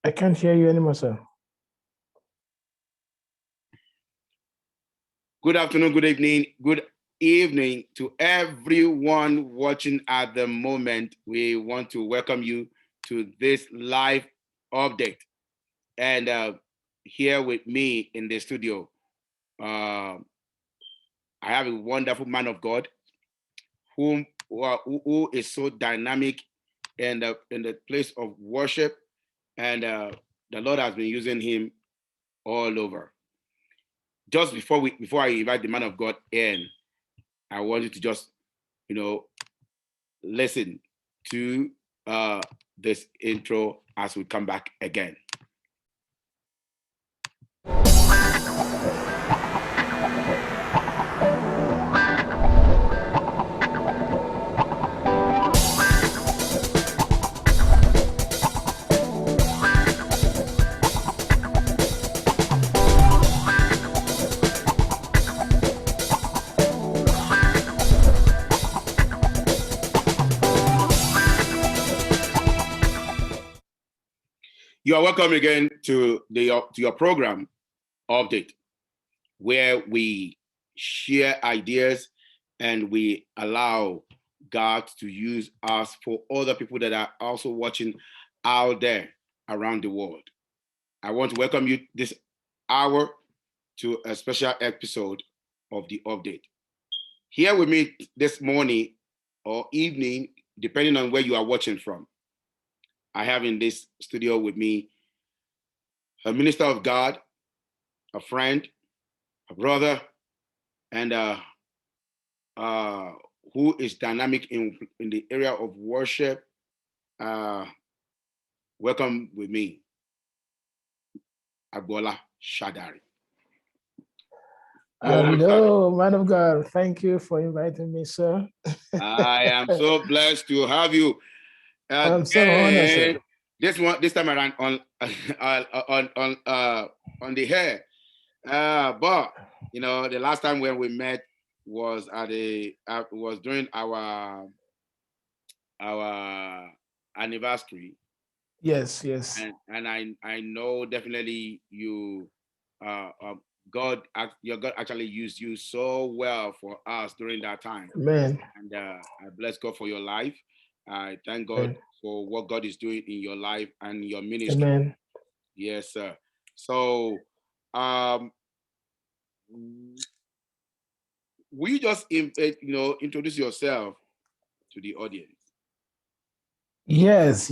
I can't hear you anymore, sir. Good afternoon, good evening to everyone watching at the moment. We want to welcome you to this live update. And here with me in the studio, I have a wonderful man of God who is so dynamic in the place of worship, and the Lord has been using him all over. Just before I invite the man of God in, I want you to just listen to this intro as we come back again. You are welcome again to your program update, where we share ideas and we allow God to use us for other people that are also watching out there around the world. I want to welcome you this hour to a special episode of the update. Here with me this morning or evening, depending on where you are watching from, I have in this studio with me a minister of God, a friend, a brother, and who is dynamic in the area of worship. Welcome with me, Agboola Shadare. Hello, man of God. Thank you for inviting me, sir. I am so blessed to have you. I'm so honored, sir. This time around on the hair. But the last time when we met was was during our anniversary. Yes. And I know definitely you God actually used you so well for us during that time. Amen. And I bless God for your life. I thank God for what God is doing in your life and your ministry. Amen. Yes, sir. So will you just introduce yourself to the audience? Yes.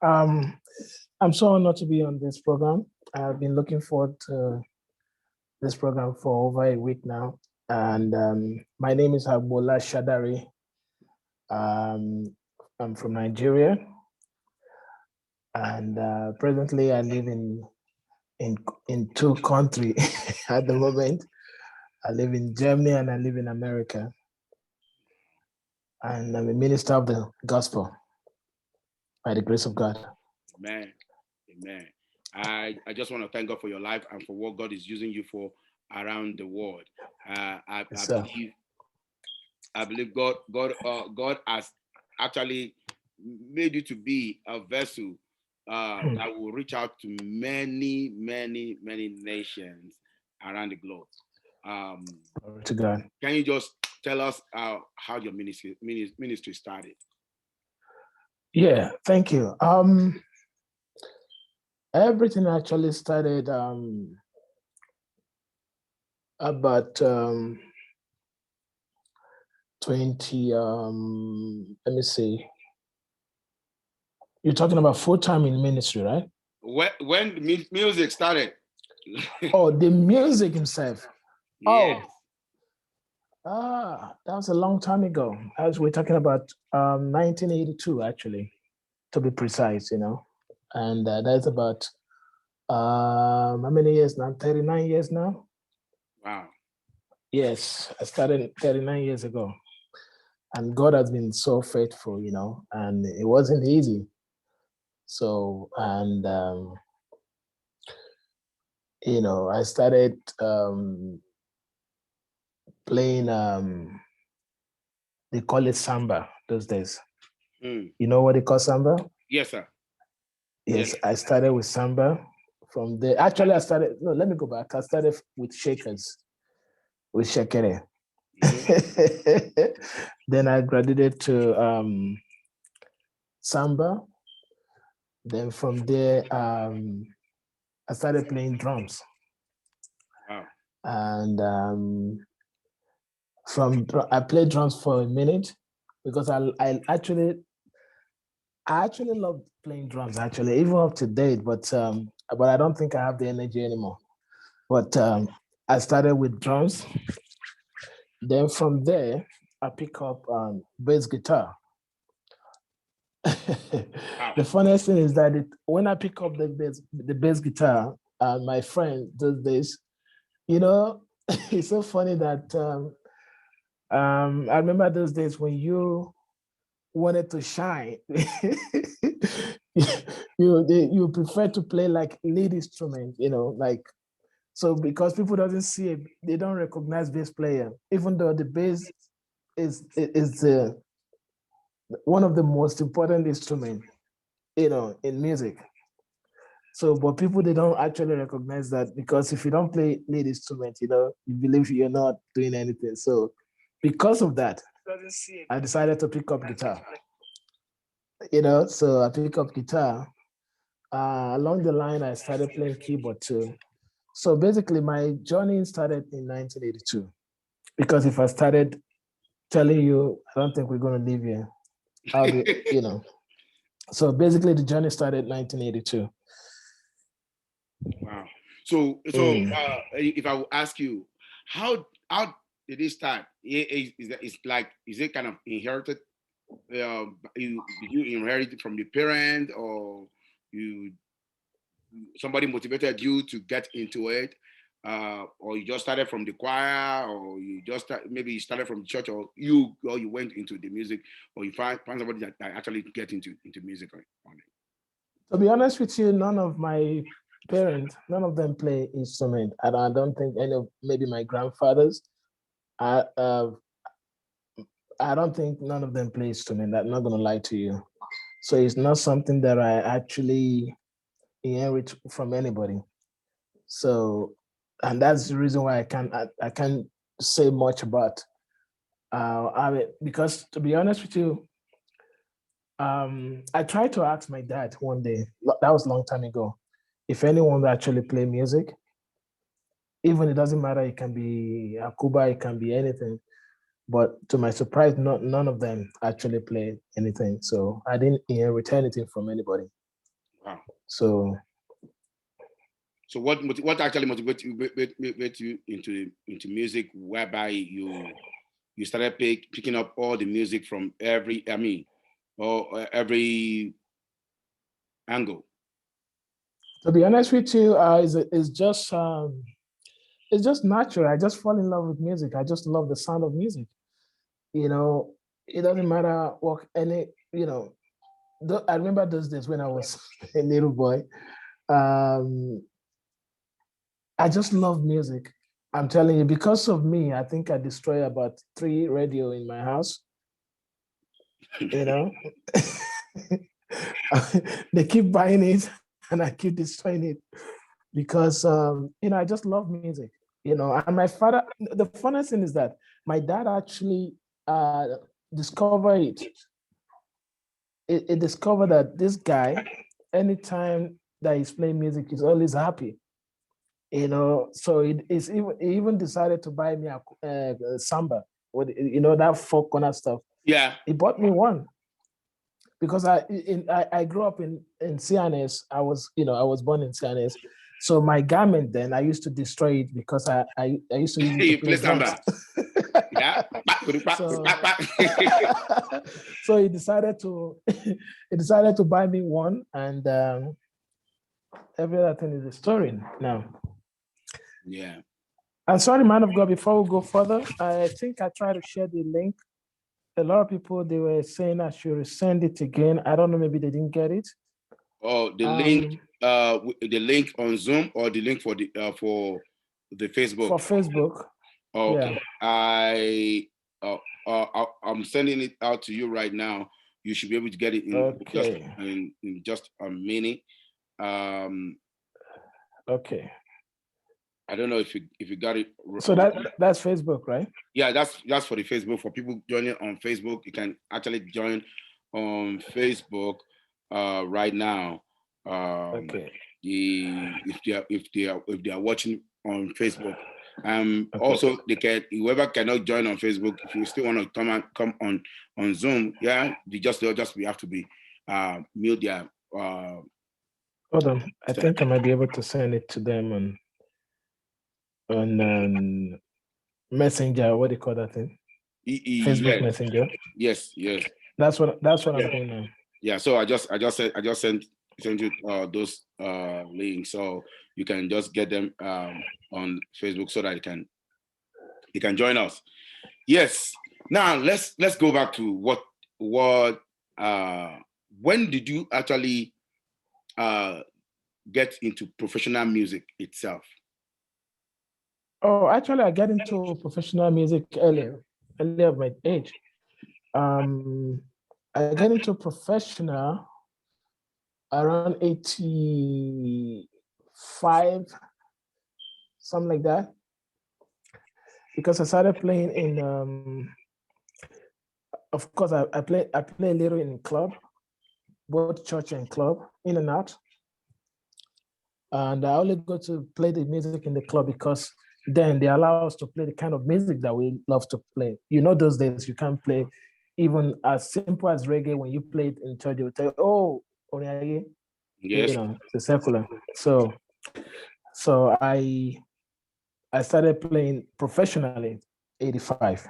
I'm so honored to be on this program. I've been looking forward to this program for over a week now. And my name is Agboola Shadare. I'm from Nigeria. And presently I live in two countries at the moment. I live in Germany and I live in America. And I'm a minister of the gospel by the grace of God. Amen. I just want to thank God for your life and for what God is using you for around the world. I believe God has actually made you to be a vessel that will reach out to many nations around the globe. Glory to God. Can you just tell us how your ministry started? Yeah, thank you. Everything actually started about 20, let me see. You're talking about full-time in ministry, right? When the music started? Oh, the music himself. Yes. That was a long time ago. As we're talking about 1982, actually, to be precise, And that's about how many years now? 39 years now? Wow. Yes, I started 39 years ago. And God has been so faithful, and it wasn't easy. So, and, I started playing, they call it samba those days. You know what they call samba? Yes, sir. Yes, I started with samba. From there, actually, no, let me go back. I started with shakers, with shekere. Then I graduated to samba. Then from there, I started playing drums. Wow. And I played drums for a minute because I actually love playing drums, actually, even up to date, but I don't think I have the energy anymore. But I started with drums. Then from there, I pick up bass guitar. Wow. The funniest thing is that when I pick up the bass guitar, my friend does this. You know, it's so funny that I remember those days when you wanted to shine. You prefer to play like lead instrument, like so because people doesn't see it, they don't recognize bass player, even though the bass is one of the most important instrument, in music. So, but people they don't actually recognize that because if you don't play lead instrument, you believe you're not doing anything. So, because of that, I decided to pick up guitar. So I pick up guitar. Along the line, I started playing keyboard too. So basically, my journey started in 1982. Because if I started telling you, I don't think we're going to leave here. I'll be. So basically, the journey started in 1982. Wow. So if I will ask you, how did it start? Is it kind of inherited? Did you inherit it from the parent, or you somebody motivated you to get into it, or you just started from the choir, or maybe you started from the church, or you went into the music, or you find somebody that actually get into music on it? To be honest with you, none of my parents, none of them play instrument, and I don't think any of maybe my grandfathers. I I don't think none of them play instrument. I'm not gonna lie to you. So it's not something that I actually inherit from anybody. So, and that's the reason why I can't say much about. Because to be honest with you, I tried to ask my dad one day. That was a long time ago. If anyone will actually play music, even it doesn't matter. It can be akuba, it can be anything. But to my surprise, none of them actually played anything. So I didn't inherit anything from anybody. Wow. So what actually motivated you into music, whereby you started picking up all the music from every angle? to be honest with you, it's just natural. I just fall in love with music. I just love the sound of music. You know, it doesn't matter what any, I remember those days when I was a little boy. Um, I just love music. I'm telling you, because of me, I think I destroy about 3 radio in my house. You know, they keep buying it and I keep destroying it because I just love music. And my father. The funniest thing is that my dad actually discovered it. It discovered that this guy, anytime that he's playing music, he's always happy. So he even decided to buy me a samba with that 4 corner stuff. Yeah. He bought me one because I grew up in CNS. I was born in CNS. So my garment then I used to destroy it because I used to use it to play drums. Yeah. So he decided to buy me one, and every other thing is a story now. Yeah. I'm sorry, man of God, before we go further, I think I tried to share the link. A lot of people, they were saying I should send it again. I don't know, maybe they didn't get it. Oh, the link on Zoom, or the link for the Facebook? For Facebook. Okay. Yeah. I'm sending it out to you right now. you should be able to get it in just a minute. Okay. I don't know if you got it. So that's Facebook, right? Yeah, that's for the Facebook. For people joining on Facebook, you can actually join on Facebook right now. Okay. If they are watching on Facebook. Okay. Also they can, whoever cannot join on Facebook, if you still want to come on Zoom, yeah, we have to be mute their Hold on. I think I might be able to send it to them on Messenger. What do you call that thing? Facebook Messenger. Yes. That's what I'm doing now. Yeah, so I just sent you those links, so you can just get them on Facebook so that you can join us. Yes. Now let's go back to what when did you actually get into professional music itself? Oh, actually, I got into professional music earlier of my age. I got into professional around 85, something like that, because I started playing in. Of course, I play a little in club, both church and club, in and out. And I only go to play the music in the club because then they allow us to play the kind of music that we love to play. You know, those days you can't play even as simple as reggae. When you play it in church, they will tell you, "Oh, Onyagi," Yes. you know, it's secular. So I started playing professionally 85.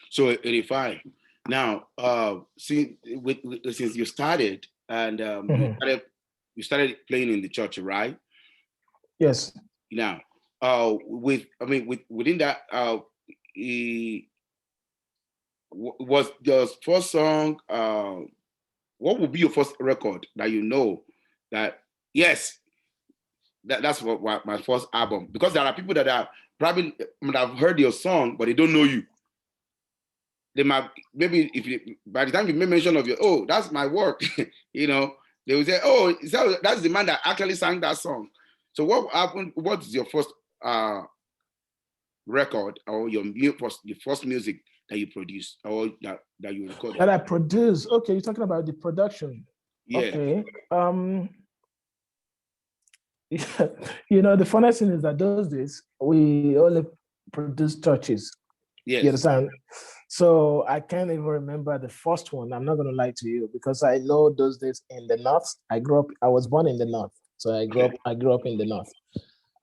So 85. Now, since you started and you started playing in the church, right? Yes. Now, within that, was your first song? What would be your first record that you know that yes, that's what my first album? Because there are people that are probably might have heard your song, but they don't know you. They might, maybe if you, by the time you make mention of your, oh, that's my work, you know, they will say, oh, that's the man that actually sang that song. So what happened? What's your first record or your first music that you produced or that you recorded? That I produced. Okay, you're talking about the production. Yeah. Okay. You know, the funniest thing is that those days we only produced churches. Yes. You understand? So I can't even remember the first one. I'm not going to lie to you because I know those days in the north. I was born in the north, so I grew up in the north,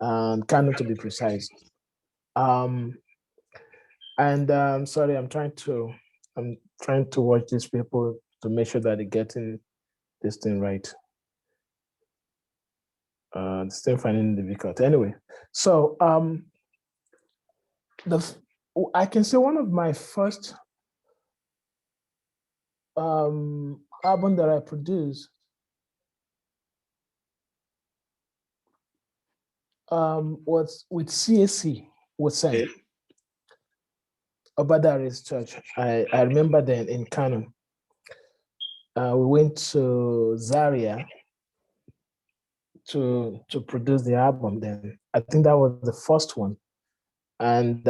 Kano to be precise. Sorry, I'm trying to watch these people to make sure that they're getting this thing right. Still finding it difficult. Anyway, so I can say one of my first album that I produced was with CAC was sang. Okay. Obadare's church. I remember then in Kano. We went to Zaria to produce the album then. I think that was the first one. And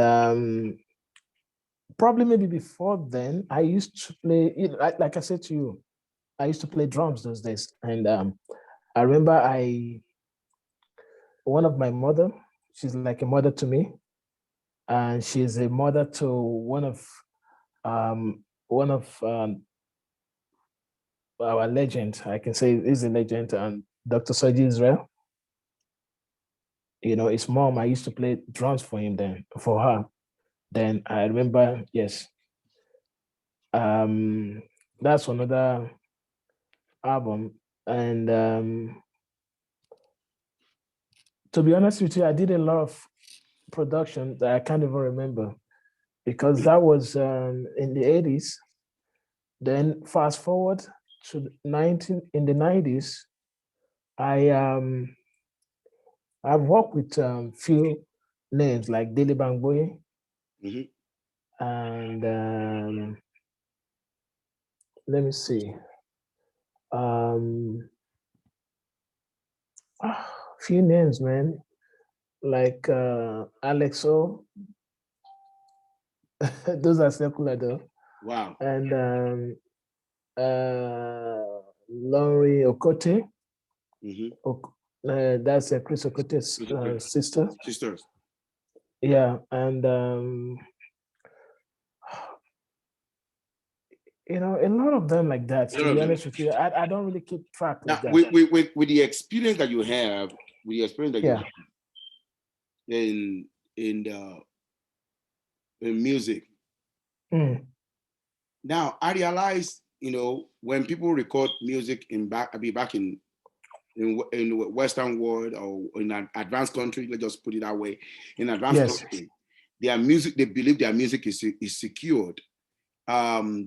probably maybe before then, I used to play, like I said to you, I used to play drums those days. And I remember one of my mother, she's like a mother to me. And she's a mother to one of our legend, I can say is a legend, and Dr. Soji Israel. You know, his mom, I used to play drums for her. Then I remember, yes. That's another album. And to be honest with you, I did a lot of production that I can't even remember because that was in the 80s. Then fast forward to in the 90s, I've worked with few names like Dele Bangboye and let me see. Um, few names, man, like Alexo. Those are secular though. Wow. And Laurie Okote. Mm-hmm. That's Chris Okote's sister. Sisters. Yeah, and a lot of them like that. A To lot of be them. honest with you, I don't really keep track Now, like that. with the experience that you have, with the experience that you Yeah. have in the in music, Mm. now I realize, when people record music back in the Western world or in an advanced country, let's just put it that way, in advanced Yes. country, their music, they believe their music is secured. Mm.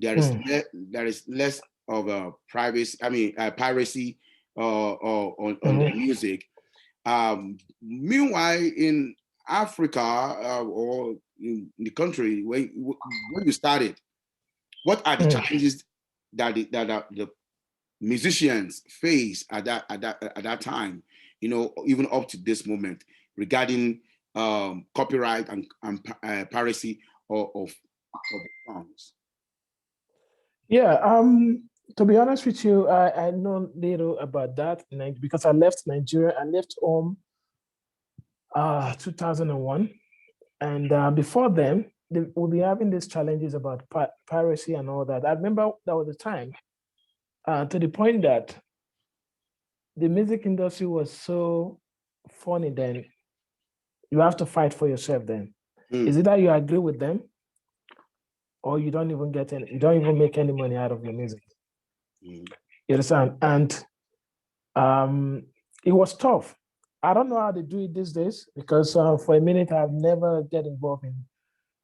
There is less of a privacy, piracy on their Mhm. music. Meanwhile, in Africa or in the country when you started, what are the Mm. challenges that the musicians face at that time, even up to this moment, regarding copyright and piracy of songs? Yeah. To be honest with you, I know little about that because I left Nigeria. I left home 2001, and before then, we'll be having these challenges about piracy and all that. I remember that was the time, to the point that the music industry was so funny then. You have to fight for yourself then. Mm, Is it that you agree with them, or you don't even you don't even make any money out of your music? mm, You understand? And um, it was tough. I don't know how they do it these days because for a minute I've never get involved in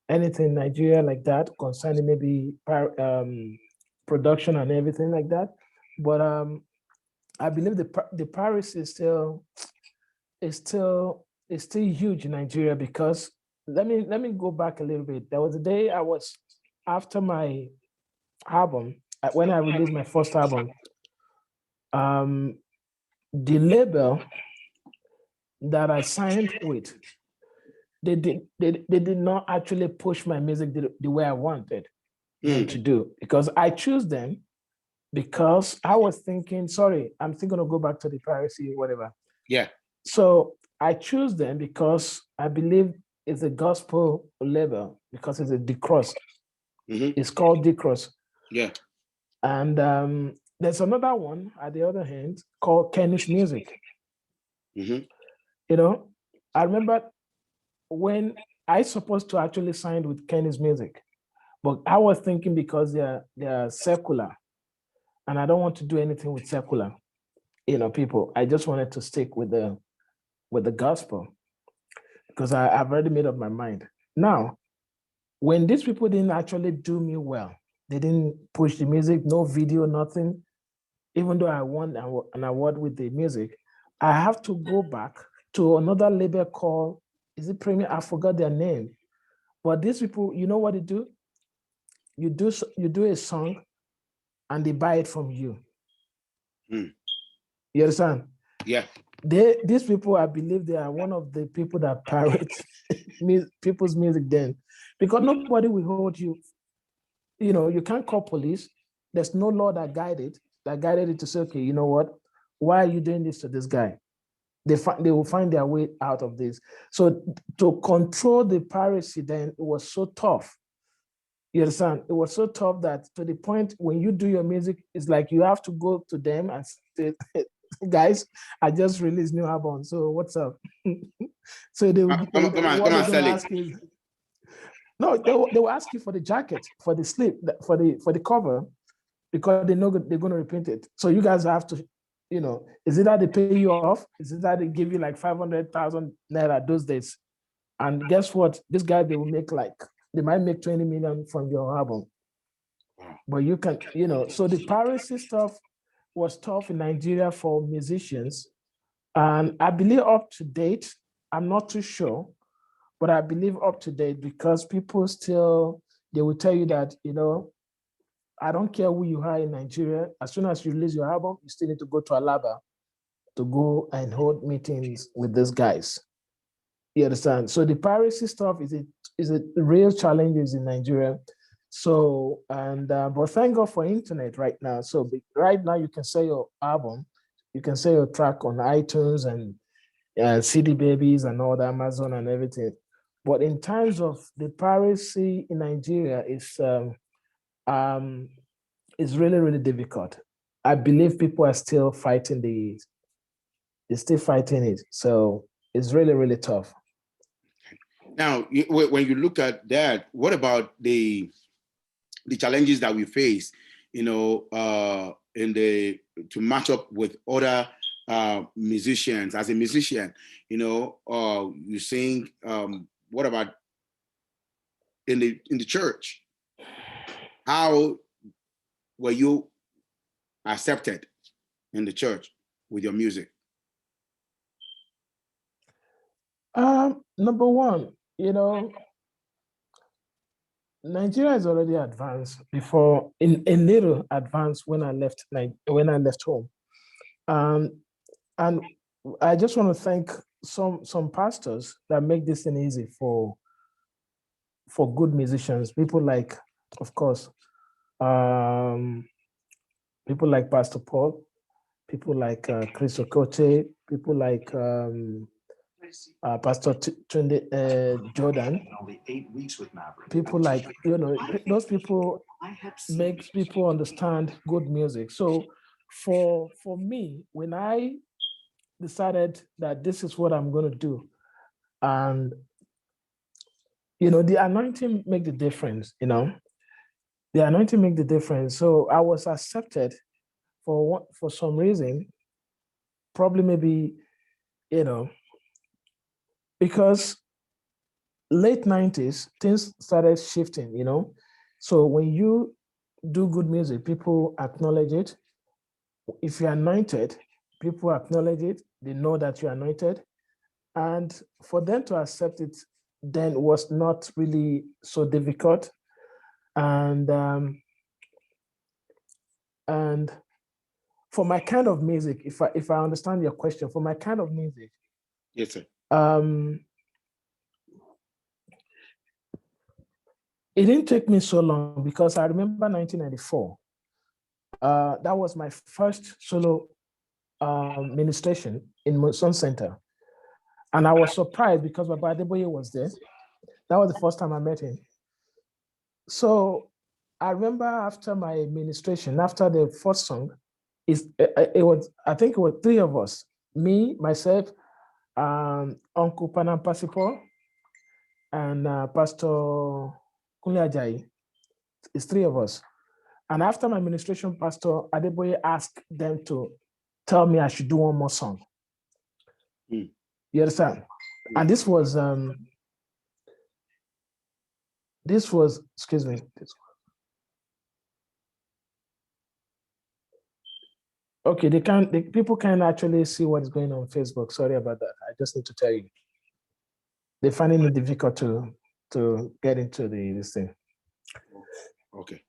anything in Nigeria like that concerning maybe production and everything like that. But I believe the piracy is still huge in Nigeria because let me go back a little bit. There was a day I was after my album when I released my first album. Um, the label that I signed with, they did not actually push my music the way I wanted them to mm. do because I choose them because I was thinking, sorry, I'm still gonna go back to the piracy, whatever. Yeah. So I choose them because I believe it's a gospel label because it's a decross. Mm-hmm. It's called decross. Yeah. And there's another one at the other hand called Kenny's Music. Mm-hmm. You know, I remember when I supposed to actually sign with Kenny's Music, but I was thinking because they're secular, and I don't want to do anything with secular, people. I just wanted to stick with the gospel because I've already made up my mind. Now, when these people didn't actually do me well, they didn't push the music, no video, nothing. Even though I won an award with the music, I have to go back to another label called, is it Premium? I forgot their name. But these people, you know what they do? You do a song and they buy it from you. Mm. You understand? Yeah. These people, I believe they are one of the people that pirate people's music then, because nobody will hold you. You can't call police. There's no law that guided it to say, okay, you know what? Why are you doing this to this guy? They will find their way out of this. So to control the piracy then, it was so tough. You understand? It was so tough that to the point when you do your music, it's like you have to go to them and say, guys, I just released new album. So what's up? So Come what they're on, gonna sell it. ask is no, they will ask you for the jacket, for the sleeve, for the cover, because they know they're gonna reprint it. So you guys have to, is it that they pay you off? Is it that they give you like 500,000 naira those days? And guess what? This guy they might make 20 million from your album. But you can, so the piracy stuff was tough in Nigeria for musicians. And I believe up to date, I'm not too sure, but I believe up to date because people still, they will tell you that, I don't care who you are in Nigeria. As soon as you release your album, you still need to go to Alaba to go and hold meetings with these guys. You understand? So the piracy stuff is a real challenges in Nigeria. So but thank God for internet right now. So right now you can sell your album, you can sell your track on iTunes and CD Babies and all the Amazon and everything. But in terms of the piracy in Nigeria, it's really really difficult. I believe people are still fighting they're still fighting it. So it's really really tough. Now, when you look at that, what about the challenges that we face, in the to match up with other musicians? As a musician, you sing. What about in the church? How were you accepted in the church with your music? Number one, Nigeria is already advanced before in a little advanced when I left home. Um, and I just want to thank some pastors that make this thing easy for good musicians. People like, of course, people like Pastor Paul, people like Chris Okoche, people like Pastor Tunde Jordan, people like, those people makes people understand good music. So for me, when I decided that this is what I'm going to do, and the anointing make the difference, the anointing make the difference. So I was accepted for some reason, probably maybe, because late 90s, things started shifting, So when you do good music, people acknowledge it. If you're anointed, people acknowledge it. They know that you're anointed. And for them to accept it then was not really so difficult. And for my kind of music, if I understand your question, for my kind of music, yes, sir. It didn't take me so long because I remember 1994. That was my first solo ministration in Monson Center. And I was surprised because Baba Adeboye was there. That was the first time I met him. So I remember after my ministration, after the first song, I think it was three of us, me, myself, Uncle Panam Pasipo, and Pastor Kunle Ajayi. It's three of us. And after my ministration, Pastor Adeboye asked them to tell me I should do one more song. You understand? And this was, excuse me. Okay, people can't actually see what is going on Facebook. Sorry about that. I just need to tell you. They're finding it difficult to get into this thing. Okay.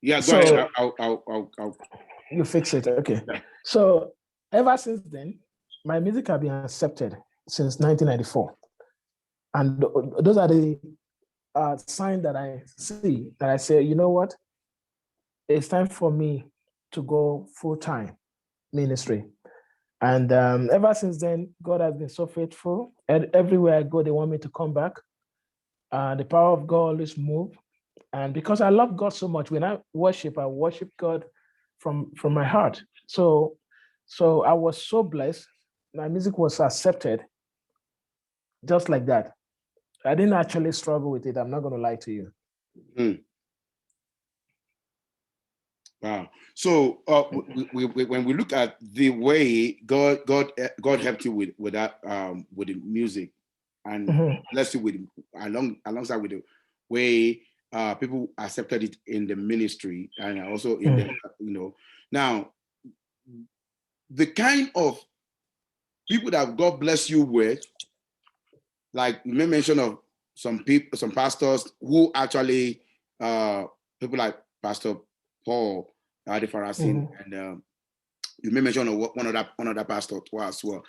Yeah, go ahead. I'll you fix it. Okay. Yeah. So ever since then, my music has been accepted since 1994. And those are the signs that I see that I say, you know what? It's time for me to go full-time ministry. And ever since then, God has been so faithful. And everywhere I go, they want me to come back. The power of God always move. And because I love God so much, when I worship God from my heart. So I was so blessed. My music was accepted just like that. I didn't actually struggle with it. I'm not going to lie to you. Wow. So when we look at the way God helped you with that with the music, and blessed you with alongside with the way people accepted it in the ministry and also in the now the kind of people that God bless you with, like you may mention of some people, some pastors who actually people like Pastor Paul Adefarasin, and you may mention one other pastor as well.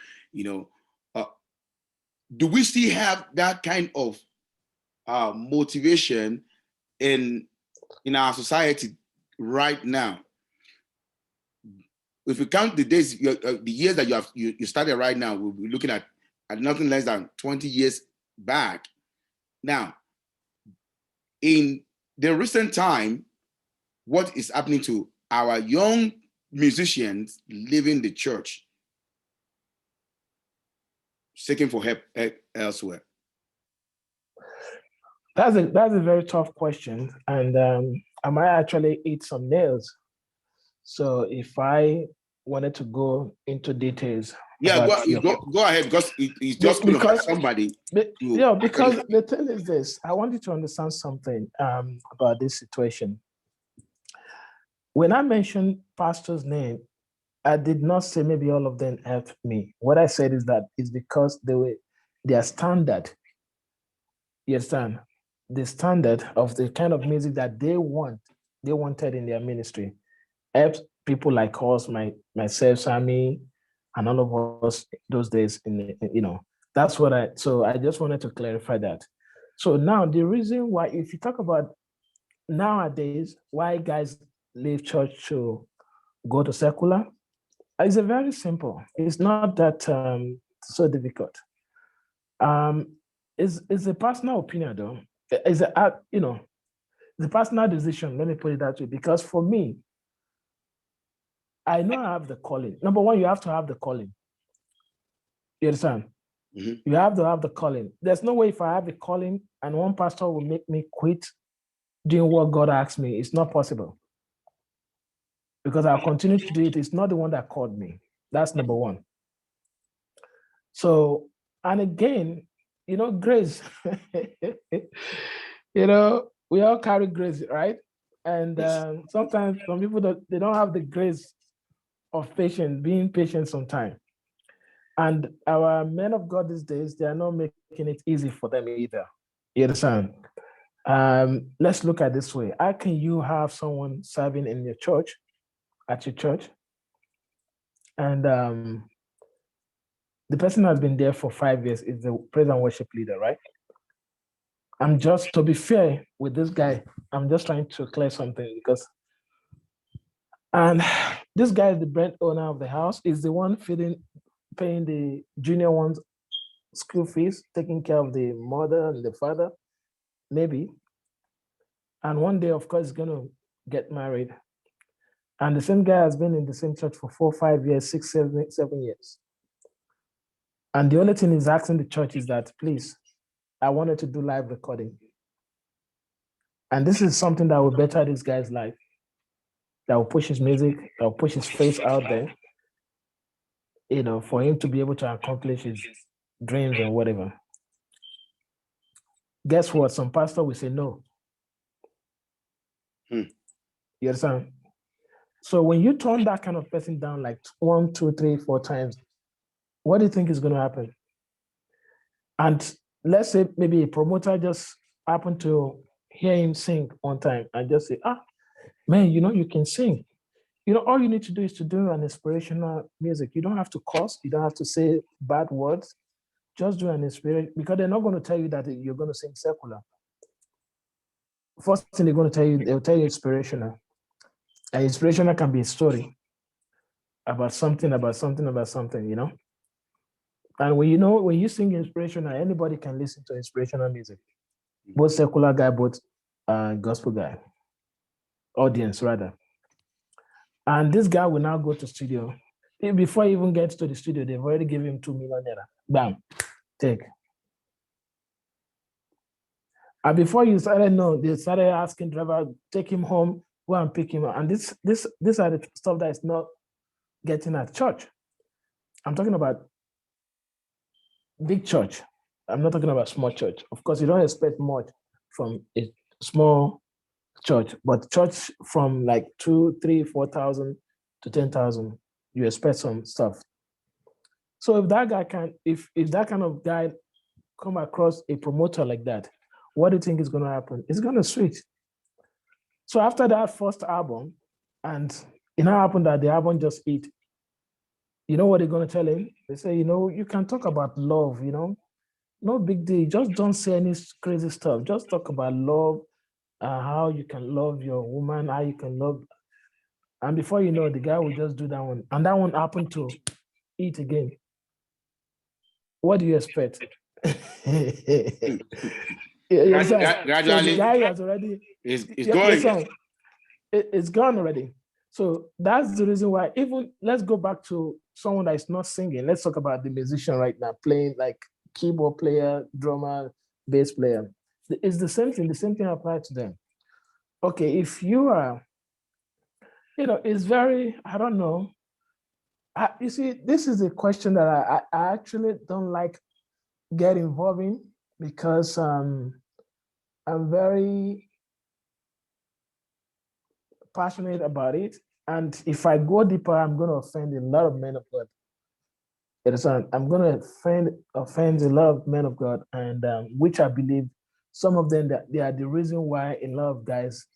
Do we still have that kind of motivation in our society right now? If you count the days, the years that you started right now, we'll be looking at nothing less than 20 years back. Now, in the recent time, what is happening to our young musicians leaving the church, seeking for help elsewhere? That's a very tough question, and I might actually eat some nails. So if I wanted to go into details, yeah, go ahead, because it's just going to help somebody. Because the thing is this: I want you to understand something about this situation. When I mentioned pastor's name, I did not say maybe all of them helped me. What I said is that it's because their standard. You understand? The standard of the kind of music that they wanted in their ministry, helps people like us, myself, Sammy, and all of us those days. That's what so I just wanted to clarify that. So now the reason why, if you talk about nowadays, why guys leave church to go to secular, is very simple. It's not that so difficult. It's a personal opinion though. It's the personal decision. Let me put it that way. Because for me, I know I have the calling. Number one, you have to have the calling. You understand? Mm-hmm. You have to have the calling. There's no way if I have the calling and one pastor will make me quit doing what God asked me. It's not possible. Because I'll continue to do it. It's not the one that called me. That's number one. So, and again, grace. We all carry grace, right? And sometimes some people they don't have the grace of patience, being patient sometimes. And our men of God these days, they are not making it easy for them either. You understand? Let's look at this way. How can you have someone serving in your church, at your church, and the person has been there for 5 years, is the praise and worship leader, right? I'm just, to be fair with this guy, I'm just trying to clear something and this guy is the brand owner of the house, is the one paying the junior ones school fees, taking care of the mother and the father, maybe. And one day, of course, he's going to get married. And the same guy has been in the same church for 4, 5 years, 6, 7 years. And the only thing he's asking the church is that, please, I wanted to do live recording. And this is something that will better this guy's life, that will push his music, that will push his face out there, for him to be able to accomplish his dreams and whatever. Guess what? Some pastor will say no. You understand? So when you turn that kind of person down like 1, 2, 3, 4 times, what do you think is going to happen? And let's say maybe a promoter just happened to hear him sing one time and just say, man, you can sing. All you need to do is to do an inspirational music. You don't have to curse. You don't have to say bad words. Just do an inspiration, because they're not going to tell you that you're going to sing secular. First thing they're going to tell you, they'll tell you inspirational. And inspirational can be a story about something, And when you sing inspirational, anybody can listen to inspirational music. Both secular guy, both gospel guy. Audience, rather. And this guy will now go to studio. Before he even gets to the studio, they've already given him 2 million naira. Bam, take. And before you started, they started asking driver, take him home, go and pick him up. And these are the stuff that is not getting at church. I'm talking about big church. I'm not talking about small church. Of course, you don't expect much from a small church, but church from like 2, 3, 4,000 to 10,000, you expect some stuff. So if that guy if that kind of guy come across a promoter like that, what do you think is going to happen? It's going to switch. So after that first album, and it now happened that the album just hit. You know what they're gonna tell him? They say, you can talk about love, no big deal. Just don't say any crazy stuff. Just talk about love, how you can love your woman, how you can love. And before you know, the guy will just do that one. And that one happened to eat again. What do you expect? You understand? So the Gradually, guy has already, it's you going. understand? It's gone already. So that's the reason why, even let's go back to someone that is not singing. Let's talk about the musician right now, playing like keyboard player, drummer, bass player. It's the same thing applies to them. Okay, if you are, it's very, I don't know. You see, this is a question that I actually don't like get involved in because I'm very passionate about it. And if I go deeper, I'm going to offend a lot of men of God. I'm going to offend a lot of men of God, and which I believe some of them that they are the reason why a lot of guys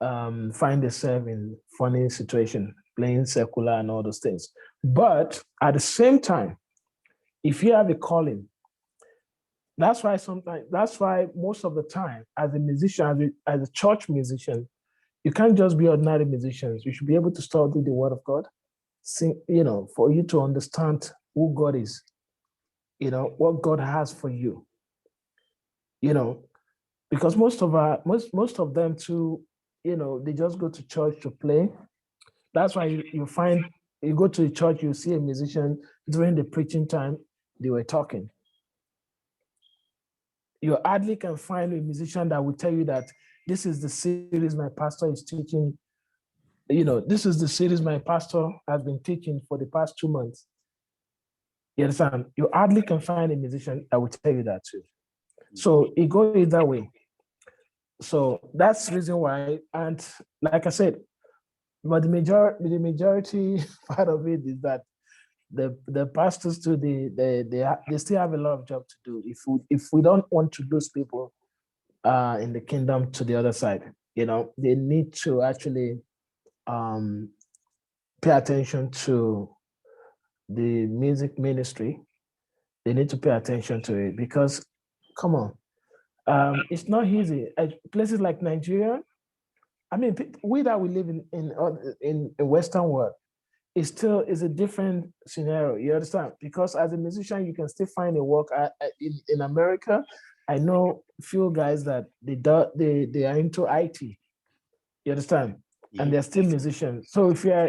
find themselves in funny situation, playing secular and all those things. But at the same time, if you have a calling, that's why most of the time, as a musician, as a church musician, you can't just be ordinary musicians. You should be able to study the word of God, sing, for you to understand who God is, what God has for you, you know, because most of them too, they just go to church to play. That's why you find you go to a church, you see a musician during the preaching time, they were talking. You hardly can find a musician that will tell you that this is the series my pastor is teaching. This is the series my pastor has been teaching for the past 2 months. You understand? You hardly can find a musician that will tell you that too. So it goes that way. So that's the reason why. And like I said, but the majority part of it is that the pastors too, they still have a lot of job to do. If we don't want to lose people in the kingdom to the other side, they need to actually um, pay attention to the music ministry. They need to pay attention to it because, come on, it's not easy. Places like Nigeria, I mean, we that we live in a Western world, is a different scenario. You understand? Because as a musician, you can still find a work in America. I know few guys that they are into IT. You understand? And they're still musicians. So if you're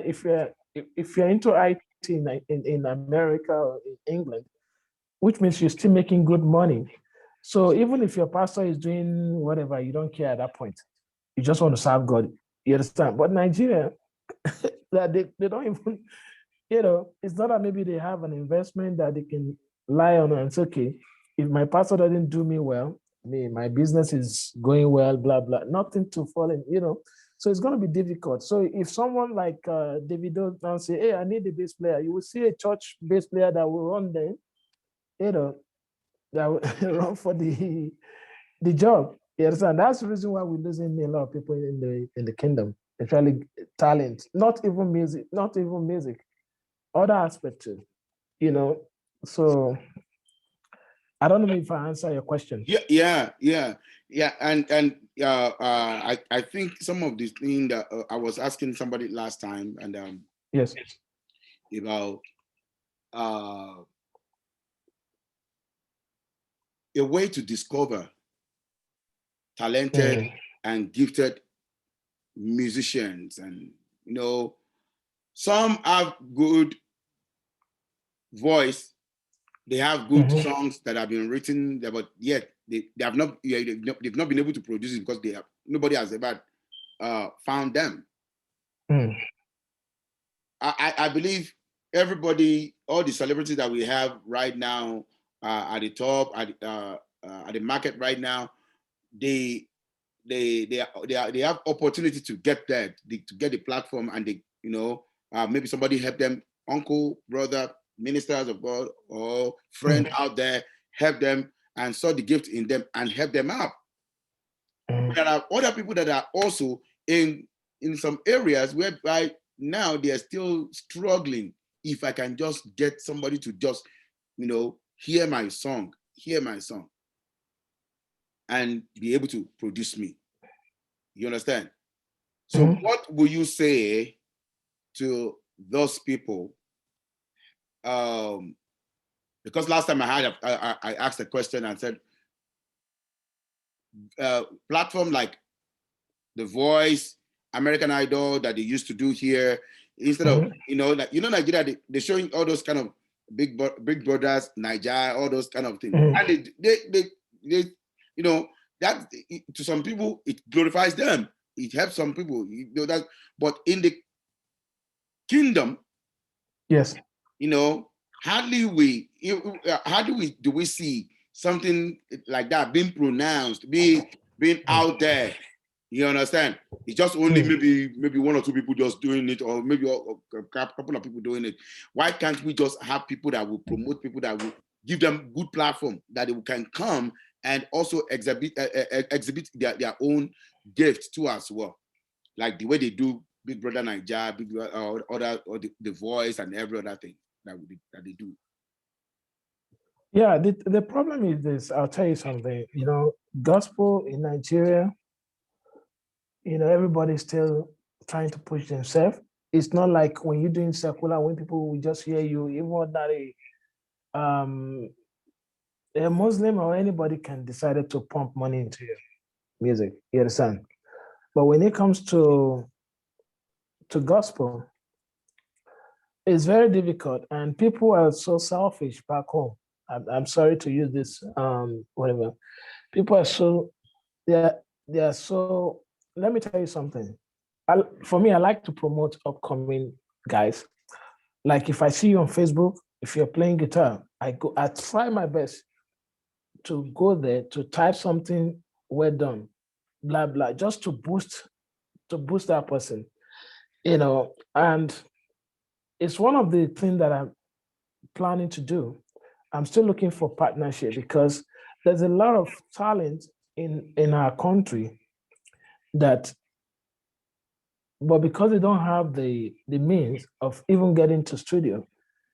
into IT in America or in England, which means you're still making good money. So even if your pastor is doing whatever, you don't care at that point. You just want to serve God. You understand? But Nigeria, that they don't even, it's not that maybe they have an investment that they can lie on and say, okay, if my pastor doesn't do me well, my business is going well, blah, blah, nothing to fall in. So it's going to be difficult. So if someone like Davido now say, hey, I need a bass player, you will see a church bass player that will run them, you know, that will run for the job. You understand? That's the reason why we're losing a lot of people in the kingdom, especially talent, not even music, other aspect too. You know, so I don't know if I answer your question. Yeah, and I think some of these things that I was asking somebody last time, and Yes. about a way to discover talented and gifted musicians, and some have good voice, they have good songs that have been written, but yet they have not they've not been able to produce it because nobody has ever found them. I believe everybody, all the celebrities that we have right now at the top, at the market right now, they have opportunity to get there, to get the platform, and maybe somebody help them, uncle, brother, ministers of God, or friend out there, help them and saw the gift in them and help them out. There are other people that are also in some areas whereby now they are still struggling. If I can just get somebody to just, hear my song, and be able to produce me. You understand? So what will you say to those people? Because last time I asked a question and said, platform like The Voice, American Idol that they used to do here, instead of, Nigeria, they're showing all those kind of big brothers, Nigeria, all those kind of things. And they that to some people, it glorifies them. It helps some people, that, but in the kingdom, yes, how do we see something like that being pronounced, being out there? You understand? It's just only maybe one or two people just doing it, or maybe a couple of people doing it. Why can't we just have people that will promote, people that will give them good platform, that they can come and also exhibit their own gift to as well, like the way they do Big Brother Nigeria, Big Brother, or the Voice and every other thing that they do. Yeah, the problem is this. I'll tell you something. Gospel in Nigeria, everybody's still trying to push themselves. It's not like when you're doing secular, when people will just hear you, even ordinary, a Muslim or anybody can decide to pump money into your music. You understand? But when it comes to gospel, it's very difficult, and people are so selfish back home. I'm sorry to use this, whatever. People are so they are so. Let me tell you something. For me, I like to promote upcoming guys. Like if I see you on Facebook, if you're playing guitar, I try my best to go there to type something well done, blah blah, just to boost that person, and it's one of the things that I'm planning to do. I'm still looking for partnership because there's a lot of talent in our country that, but because they don't have the means of even getting to studio,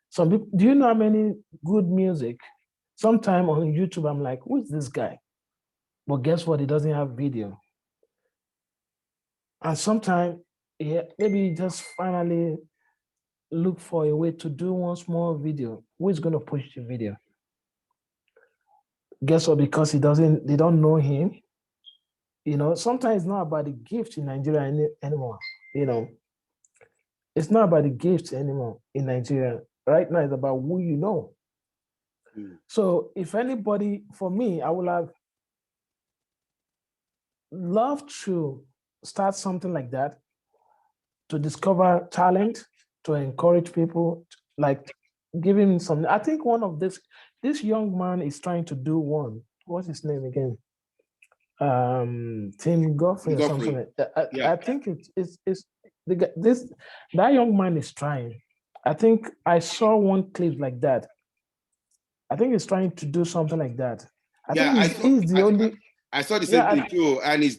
some people, do you know how many good music? Sometime on YouTube, I'm like, who is this guy? But guess what? He doesn't have video. And sometimes, yeah, maybe just finally look for a way to do one small video. Who is going to push the video? Guess what? Because they don't know him. Sometimes it's not about the gift in Nigeria anymore. It's not about the gift anymore in Nigeria. Right now, it's about who you know. So if anybody, for me, I would have loved to start something like that, to discover talent, to encourage people, like giving some. I think one of this young man is trying to do one. What's his name again? Tim Godfrey or something like that. I think it's that young man is trying. I think I saw one clip like that. I think he's trying to do something like that. I think he's the only. I saw the same thing too, and he's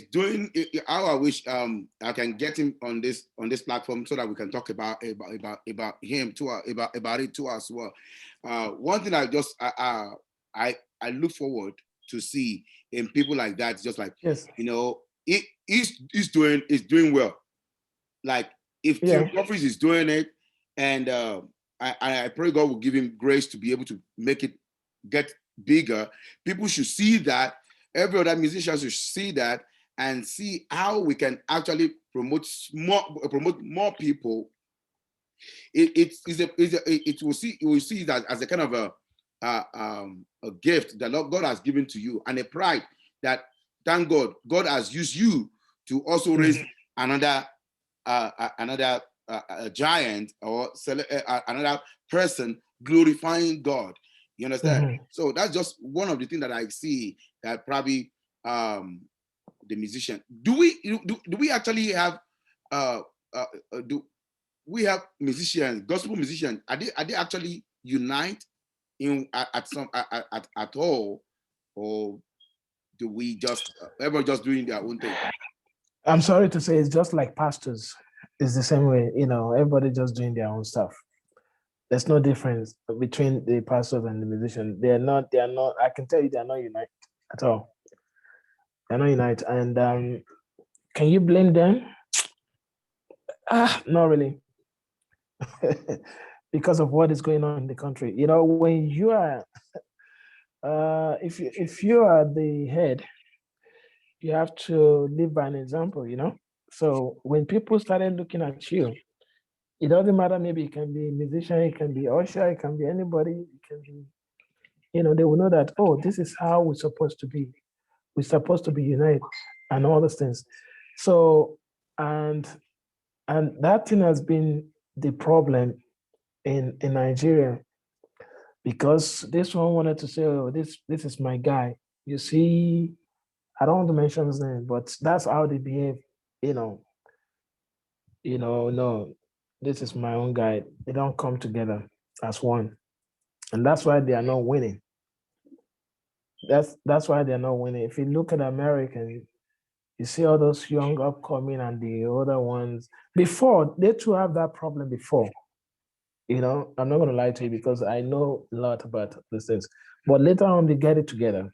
doing. How I wish I can get him on this platform so that we can talk about him too, about it too as well. One thing I look forward to see in people like that, just like, yes, he's doing well. Like if Tim Humphries is doing it, and I pray God will give him grace to be able to make it get bigger. People should see that. Every other musician should see that and see how we can actually promote more people. It will see that as a kind of a gift that God has given to you, and a pride that, thank God has used you to also raise another giant, or another person glorifying God. You understand? So that's just one of the things that I see, that probably the musician. Do we actually have do we have musicians, gospel musicians? Are they actually unite at all, or do we just everyone just doing their own thing? I'm sorry to say, it's just like pastors. It's the same way, everybody just doing their own stuff. There's no difference between the pastors and the musicians. They are not, I can tell you, they are not united at all. They're not united. And can you blame them? Not really. Because of what is going on in the country. When you are, if you are the head, you have to live by an example. So when people started looking at you, it doesn't matter. Maybe it can be a musician, it can be usher, it can be anybody, it can be, they will know that, oh, this is how we're supposed to be. We're supposed to be united and all those things. So, and that thing has been the problem in Nigeria, because this one wanted to say, oh, this is my guy. You see, I don't want to mention his name, but that's how they behave, you know, no, this is my own guy. They don't come together as one. And that's why they are not winning. That's why they're not winning. If you look at Americans, you see all those young upcoming and the other ones. Before, they too have that problem before. I'm not gonna lie to you because I know a lot about these things. But later on they get it together,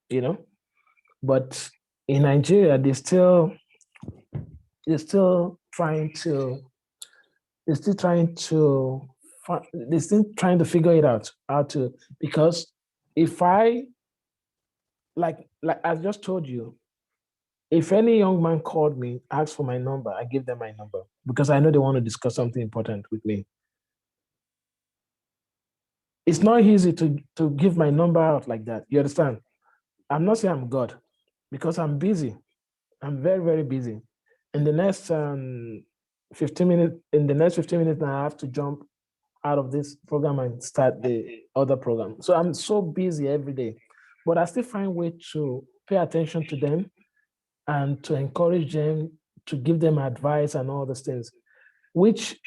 you know. But in Nigeria, they're still trying to they're still trying to they're still trying to figure it out how to, because if I like I just told you, if any young man called me, asked for my number, I give them my number because I know they want to discuss something important with me. It's not easy to give my number out like that. You understand? I'm not saying I'm God because I'm busy. I'm very, very busy. In the next 15 minutes, now I have to jump out of this program and start the other program. So I'm so busy every day, but I still find way to pay attention to them and to encourage them, to give them advice and all those things, which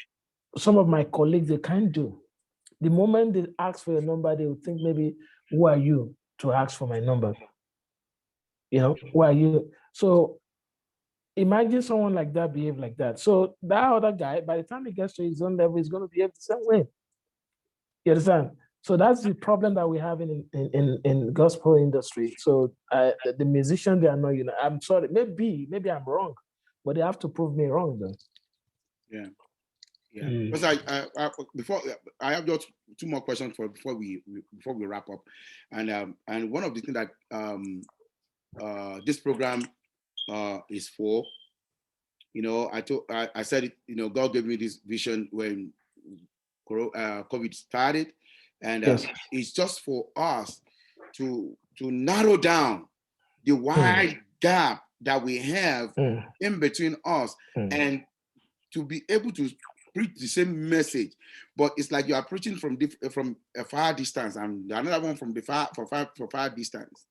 some of my colleagues they can't do. The moment they ask for your number, they will think maybe, who are you to ask for my number? Who are you? So imagine someone like that behave like that. So that other guy, by the time he gets to his own level, he's going to behave the same way. You understand? So that's the problem that we have in gospel industry. So the musicians, they are not, I'm sorry, maybe I'm wrong, but they have to prove me wrong though. Yeah. Yeah. Because before I have just two more questions before we wrap up, and one of the things that this program is for, I said it, God gave me this vision when COVID started, and Yes. it's just for us to narrow down the wide gap that we have in between us, and to be able to preach the same message, but it's like you are preaching from a far distance, and another one from far distance.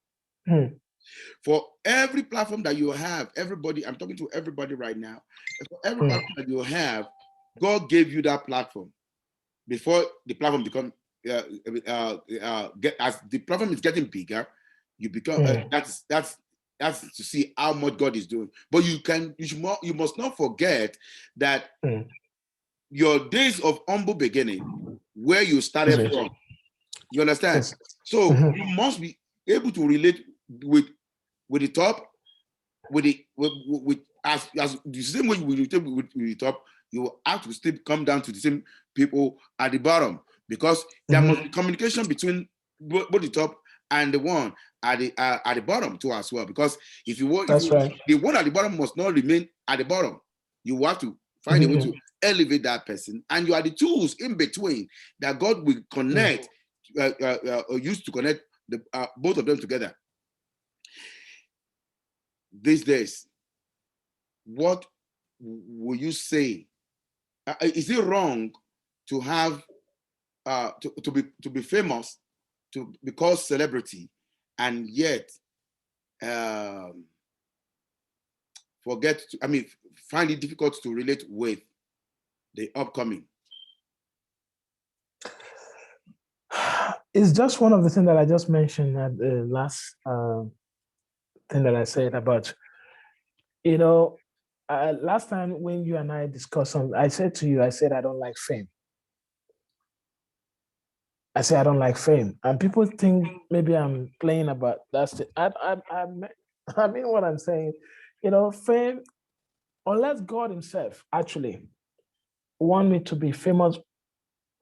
For every platform that you have, everybody, I'm talking to everybody right now. For every platform that you have, God gave you that platform before the platform become as the platform is getting bigger, you become that's to see how much God is doing. But you must not forget that your days of humble beginning, where you started from, you understand? Yes. So you must be able to relate with the top, with as the same way you relate with the top, you have to still come down to the same people at the bottom, because there must be communication between both the top and the one at the bottom too as well. Because the one at the bottom must not remain at the bottom. You have to find a way to elevate that person, and you are the tools in between that God will connect, use to connect both of them together. These days, what will you say? Is it wrong to have to be famous, to be called celebrity, and yet find it difficult to relate with the upcoming? It's just one of the things that I just mentioned at the last thing that I said about, last time when you and I discussed something, I said to you, I said I don't like fame. I say I don't like fame, and people think maybe I'm playing about that's it. I mean what I'm saying. You know, fame, unless God Himself actually want me to be famous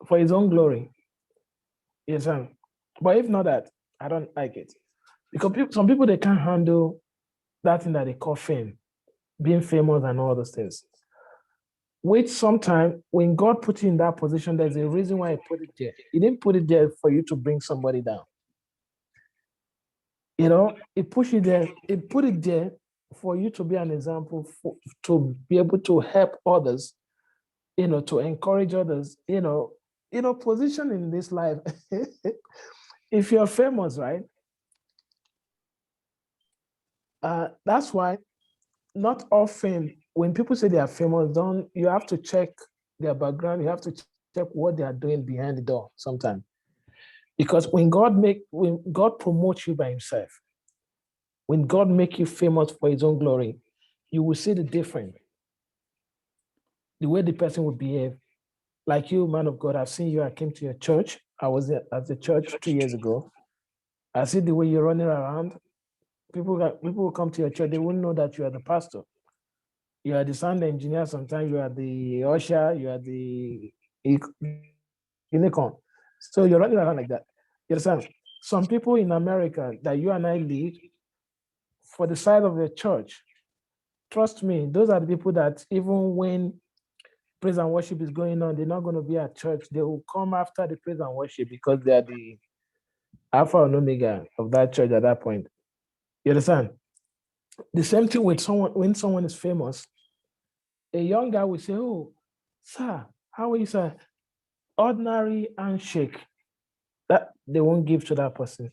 for His own glory, yes, but if not that, I don't like it because some people they can't handle that thing that they call fame, being famous and all those things. Which sometimes when God put you in that position, there's a reason why He put it there. He didn't put it there for you to bring somebody down. You know, He put you there. He put it there for you to be an example, to be able to help others. You know, to encourage others. Position in this life. If you're famous, right? That's why not all fame. When people say they are famous, don't you have to check their background? You have to check what they are doing behind the door sometimes. Because when God promotes you by Himself, when God make you famous for His own glory, you will see the difference, the way the person will behave. Like you, man of God, I've seen you. I came to your church. I was at the church 2 years ago. I see the way you're running around. People will come to your church. They wouldn't know that you are the pastor. You are the sound engineer. Sometimes you are the usher. You are the unicorn. So you're running around like that. You understand? Some people in America that you and I lead for the side of the church, trust me, those are the people that even when praise and worship is going on, they're not going to be at church. They will come after the praise and worship because they are the Alpha and Omega of that church at that point. You understand? The same thing with someone when someone is famous, a young guy will say, "Oh, sir, how are you, sir?" Ordinary handshake that they won't give to that person.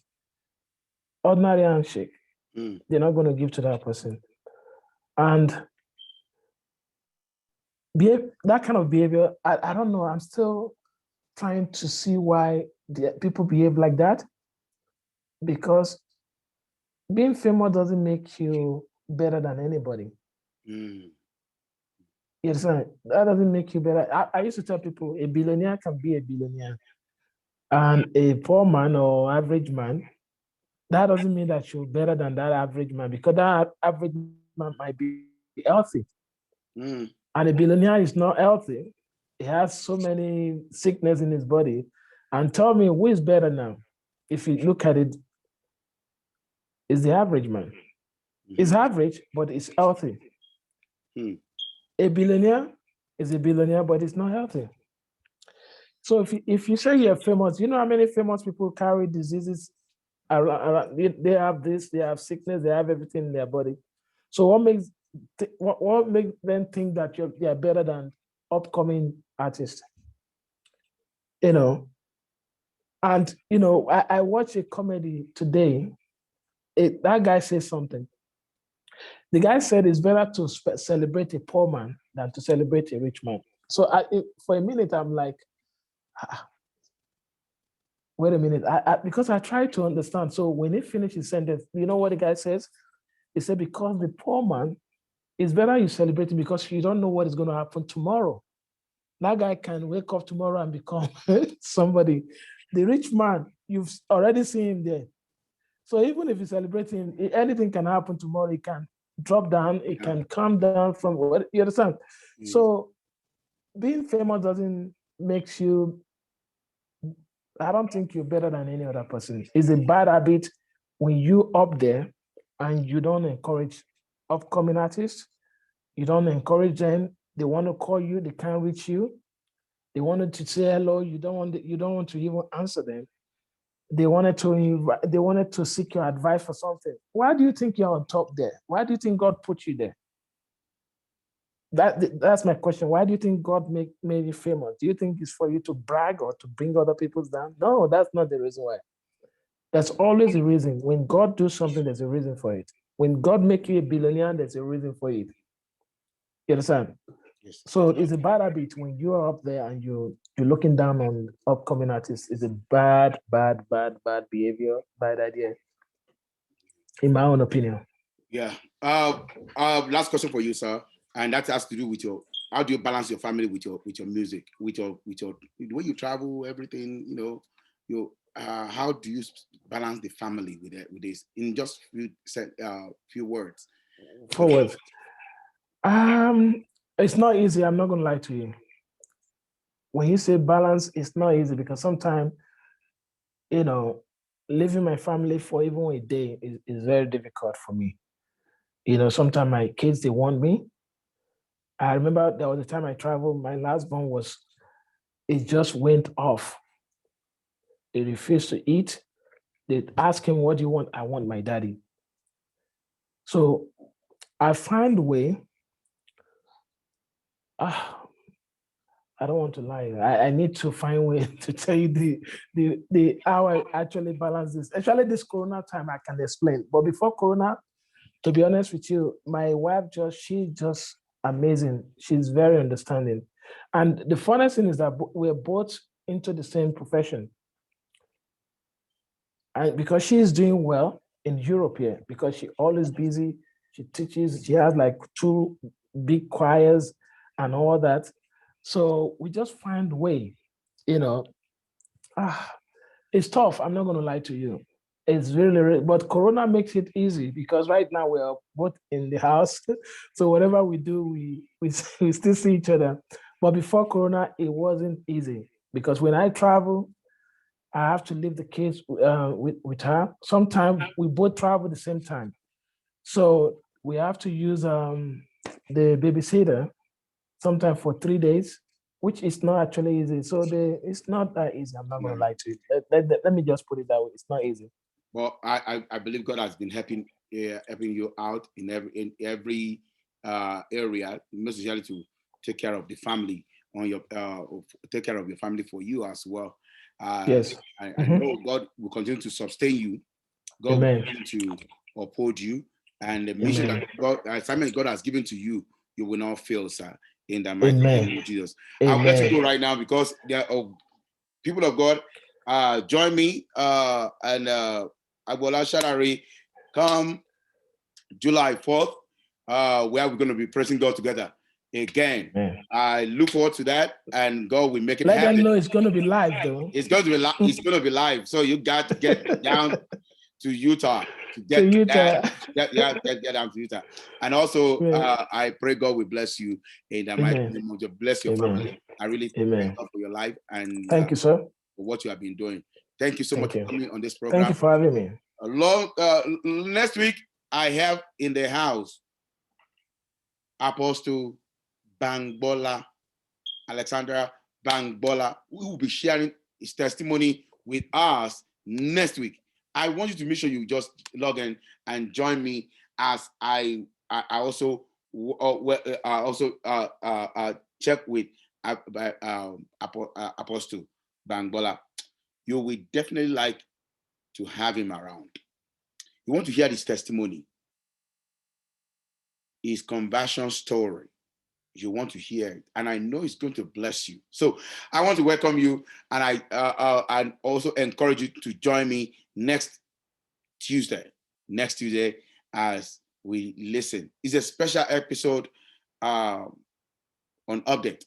Ordinary handshake, they're not going to give to that person. And that kind of behavior, I don't know. I'm still trying to see why people behave like that because being famous doesn't make you better than anybody. Yes, sir. That doesn't make you better. I used to tell people a billionaire can be a billionaire, and a poor man or average man, that doesn't mean that you're better than that average man because that average man might be healthy, and a billionaire is not healthy. He has so many sickness in his body. And tell me who is better now? If you look at it, is the average man. It's average, but it's healthy. A billionaire is a billionaire, but it's not healthy. So if you say you're famous, you know how many famous people carry diseases around, they have this, they have sickness, they have everything in their body. So what makes them think that they are better than upcoming artists? You know, and I watched a comedy today. That guy says something. The guy said it's better to celebrate a poor man than to celebrate a rich man. So for a minute, I'm like, ah, wait a minute. Because I tried to understand. So when he finished his sentence, you know what the guy says? He said, because the poor man, it's better you celebrate him because you don't know what is going to happen tomorrow. That guy can wake up tomorrow and become somebody. The rich man, you've already seen him there. So even if you celebrate him, anything can happen tomorrow. It can drop down. It can come down from what you understand. So being famous doesn't make you. I don't think you're better than any other person. It's a bad habit when you up there and you don't encourage upcoming artists. You don't encourage them. They want to call you. They can't reach you. They wanted to say hello. You don't want to even answer them. They wanted to seek your advice for something. Why do you think you're on top there? Why do you think God put you there? That's my question. Why do you think God made you famous? Do you think it's for you to brag or to bring other people down? No, that's not the reason why. There's always a reason. When God does something, there's a reason for it. When God make you a billionaire, there's a reason for it. You understand? Yes. So it's a bad habit when you are up there and you're looking down on upcoming artists. It's a bad behavior, bad idea, in my own opinion. Yeah. Last question for you, sir. and that has to do with your, how do you balance your family with your music, with your the way you travel, everything, you know, you how do you balance the family with it, with this, in just few words? Forward. Um, it's not easy. I'm not gonna lie to you. When you say balance, it's not easy because sometimes, you know, leaving my family for even a day is very difficult for me. You know, sometimes my kids they want me. I remember there was a time I traveled. My last born was it just went off. He refused to eat. They ask him, "What do you want?" I want my daddy. So I find a way. Ah, I don't want to lie. I need to find a way to tell you the how I actually balance this. Actually, this Corona time I can explain. But before Corona, to be honest with you, my wife she's just amazing. She's very understanding. And the funniest thing is that we're both into the same profession. And because she is doing well in Europe here, because she always busy, she teaches, she has like two big choirs and all that. So we just find way, you know. Ah, it's tough. I'm not gonna lie to you. It's really, but Corona makes it easy because right now we are both in the house. So whatever we do, we still see each other. But before Corona, it wasn't easy because when I travel, I have to leave the kids with her. Sometimes we both travel at the same time. So we have to use the babysitter sometimes for 3 days, which is not actually easy. So it's not that easy. I'm not going to No. lie to you. Let me just put it that way. It's not easy. Well, I believe God has been helping you out in every area, most especially to take care of the family on your take care of your family for you as well. Uh, Yes. I know God will continue to sustain you. God will Amen. continue to uphold you, and the mission that Amen. God, assignment God has given to you, you will not fail, sir. In the mighty name Amen. of Jesus, I will let you Amen. go right now because there are people of God. Join me and Agboola Shadare come July 4th, where we're going to be praising God together again. Amen. I look forward to that, and God will make it Let them happen. know it's going to be live, though. It's going to be it's going to be live, so you got to get down to Utah to To get that. Utah. Get down to Utah, and also Amen. I pray God will bless you in the mighty Amen. name of God. Bless your Amen. family. I really thank Amen. God for your life and Thank you, sir. for what you have been doing. Thank you so much Thank for you. coming on this Thank program. you for having me. Next week I have in the house Apostle Bangbola, Alexandra Bangbola, who will be sharing his testimony with us next week. I want you to make sure you just log in and join me as I also check with Apostle Bangbola. You will definitely like to have him around. You want to hear his testimony, his conversion story. You want to hear it, and I know it's going to bless you. So I want to welcome you, and I and also encourage you to join me next Tuesday. Next Tuesday, as we listen, it's a special episode on update.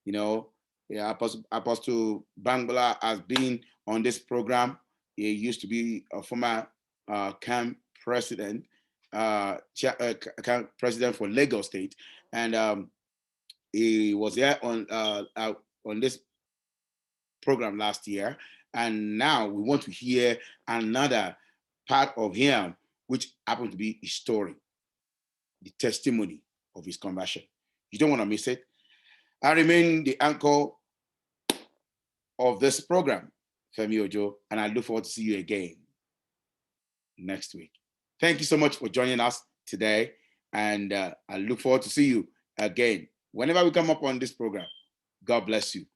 You know, yeah, Apostle Bangbola has been on this program. He used to be a former camp president, camp president for Lagos State, and he was there on this program last year, and now we want to hear another part of him, which happened to be his story, the testimony of his conversion. You don't want to miss it. I remain the anchor of this program, Femi Ojo, and I look forward to see you again next week. Thank you so much for joining us today, and I look forward to see you again whenever we come up on this program. God bless you.